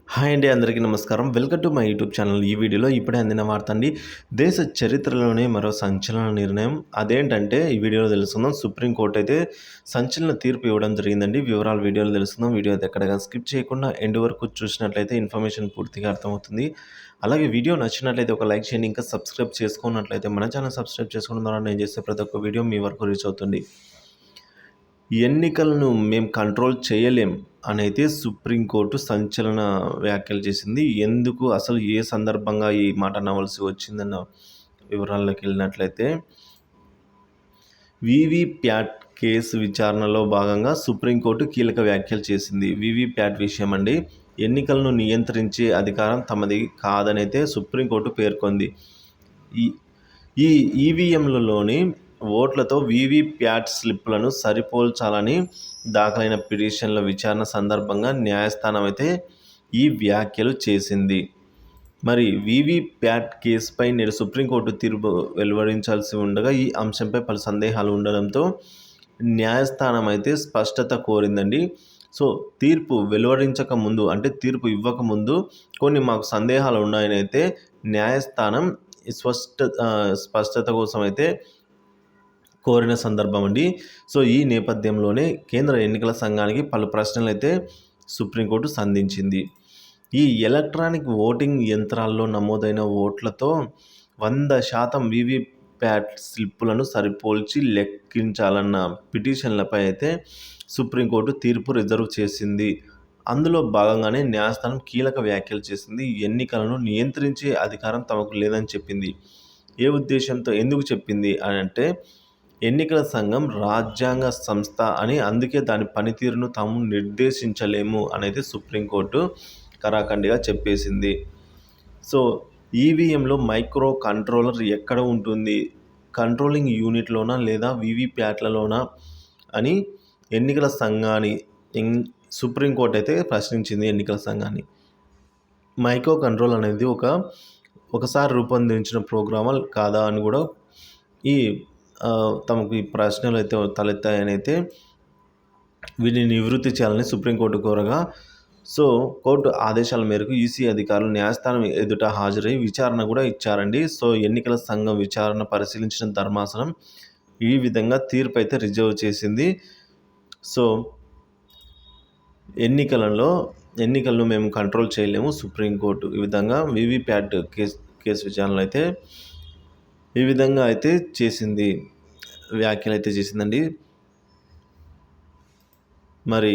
Hi అండి, అందరికీ నమస్కారం. Welcome to my YouTube channel. ఈ వీడియోలో ఇప్పుడే అందిన వార్త అండి. దేశ చరిత్రలోనే మరో సంచలన నిర్ణయం. అదేంటంటే ఈ వీడియోలో తెలుసుకుందాం. సుప్రీంకోర్టు అయితే సంచలన తీర్పు ఇవ్వడం జరిగిందండి. వివరాలు వీడియోలో తెలుసుకుందాం. వీడియో అయితే ఎక్కడగా స్కిప్ చేయకుండా ఎండ్ వరకు చూసినట్లయితే ఇన్ఫర్మేషన్ పూర్తిగా అర్థమవుతుంది. అలాగే వీడియో నచ్చినట్లయితే ఒక లైక్ చేయండి. ఇంకా సబ్స్క్రైబ్ చేసుకున్నట్లయితే మన ఛానల్ సబ్స్క్రైబ్ చేసుకోవడం ద్వారా నేను చేసే ప్రతి ఒక్క వీడియో మీ వరకు రీచ్ అవుతుంది. ఎన్నికలను మేము కంట్రోల్ చేయలేం అనైతే సుప్రీంకోర్టు సంచలన వ్యాఖ్యలు చేసింది. ఎందుకు, అసలు ఏ సందర్భంగా ఈ మాట అనవలసి వచ్చిందన్న వివరాల్లోకి వెళ్ళినట్లయితే, వీవీప్యాట్ కేసు విచారణలో భాగంగా సుప్రీంకోర్టు కీలక వ్యాఖ్యలు చేసింది. వీవీప్యాట్ విషయం అండి. ఎన్నికలను నియంత్రించే అధికారం తమది కాదనైతే సుప్రీంకోర్టు పేర్కొంది. ఈ ఈ ఈవీఎంలలోని ఓట్లతో వీవీప్యాట్ స్లిప్పులను సరిపోల్చాలని దాఖలైన పిటిషన్ల విచారణ సందర్భంగా న్యాయస్థానం అయితే ఈ వ్యాఖ్యలు చేసింది. మరి వీవీప్యాట్ కేసుపై నేడు సుప్రీంకోర్టు తీర్పు వెలువరించాల్సి ఉండగా ఈ అంశంపై పలు సందేహాలు ఉండడంతో న్యాయస్థానం అయితే స్పష్టత కోరిందండి. సో తీర్పు వెలువరించక ముందు, అంటే తీర్పు ఇవ్వకముందు కొన్ని మాకు సందేహాలు ఉన్నాయని అయితే న్యాయస్థానం స్పష్టత కోసం అయితే కోరిన సందర్భం అండి. సో ఈ నేపథ్యంలోనే కేంద్ర ఎన్నికల సంఘానికి పలు ప్రశ్నలు అయితే సుప్రీంకోర్టు సంధించింది. ఈ ఎలక్ట్రానిక్ ఓటింగ్ యంత్రాల్లో నమోదైన ఓట్లతో 100% వీవీప్యాట్ స్లిప్పులను సరిపోల్చి లెక్కించాలన్న పిటిషన్లపై అయితే సుప్రీంకోర్టు తీర్పు రిజర్వ్ చేసింది. అందులో భాగంగానే న్యాయస్థానం కీలక వ్యాఖ్యలు చేసింది. ఎన్నికలను నియంత్రించే అధికారం తమకు లేదని చెప్పింది. ఏ ఉద్దేశంతో, ఎందుకు చెప్పింది అని అంటే, ఎన్నికల సంఘం రాజ్యాంగ సంస్థ అని, అందుకే దాని పనితీరును తాము నిర్దేశించలేము అనేది సుప్రీంకోర్టు కరాఖండిగా చెప్పేసింది. సో ఈవీఎంలో మైక్రో కంట్రోలర్ ఎక్కడ ఉంటుంది, కంట్రోలింగ్ యూనిట్లోనా లేదా వీవీప్యాట్లలోనా అని ఎన్నికల సంఘాన్ని సుప్రీంకోర్టు అయితే ప్రశ్నించింది. ఎన్నికల సంఘాన్ని మైక్రో కంట్రోల్ అనేది ఒకసారి రూపొందించిన ప్రోగ్రామల్ కాదా అని కూడా ఈ తమకు ఈ ప్రశ్నలు అయితే తలెత్తాయని అయితే వీటిని నివృత్తి చేయాలని సుప్రీంకోర్టు కోరగా, సో కోర్టు ఆదేశాల మేరకు ఈసీ అధికారులు న్యాయస్థానం ఎదుట హాజరై విచారణ కూడా ఇచ్చారండి. సో ఎన్నికల సంఘం విచారణ పరిశీలించిన ధర్మాసనం ఈ విధంగా తీర్పు అయితే రిజర్వ్ చేసింది. సో ఎన్నికలను మేము కంట్రోల్ చేయలేము, సుప్రీంకోర్టు ఈ విధంగా వీవీప్యాట్ కేసు విచారణలో అయితే ఈ విధంగా అయితే చేసింది, వ్యాఖ్యలు అయితే చేసిందండి. మరి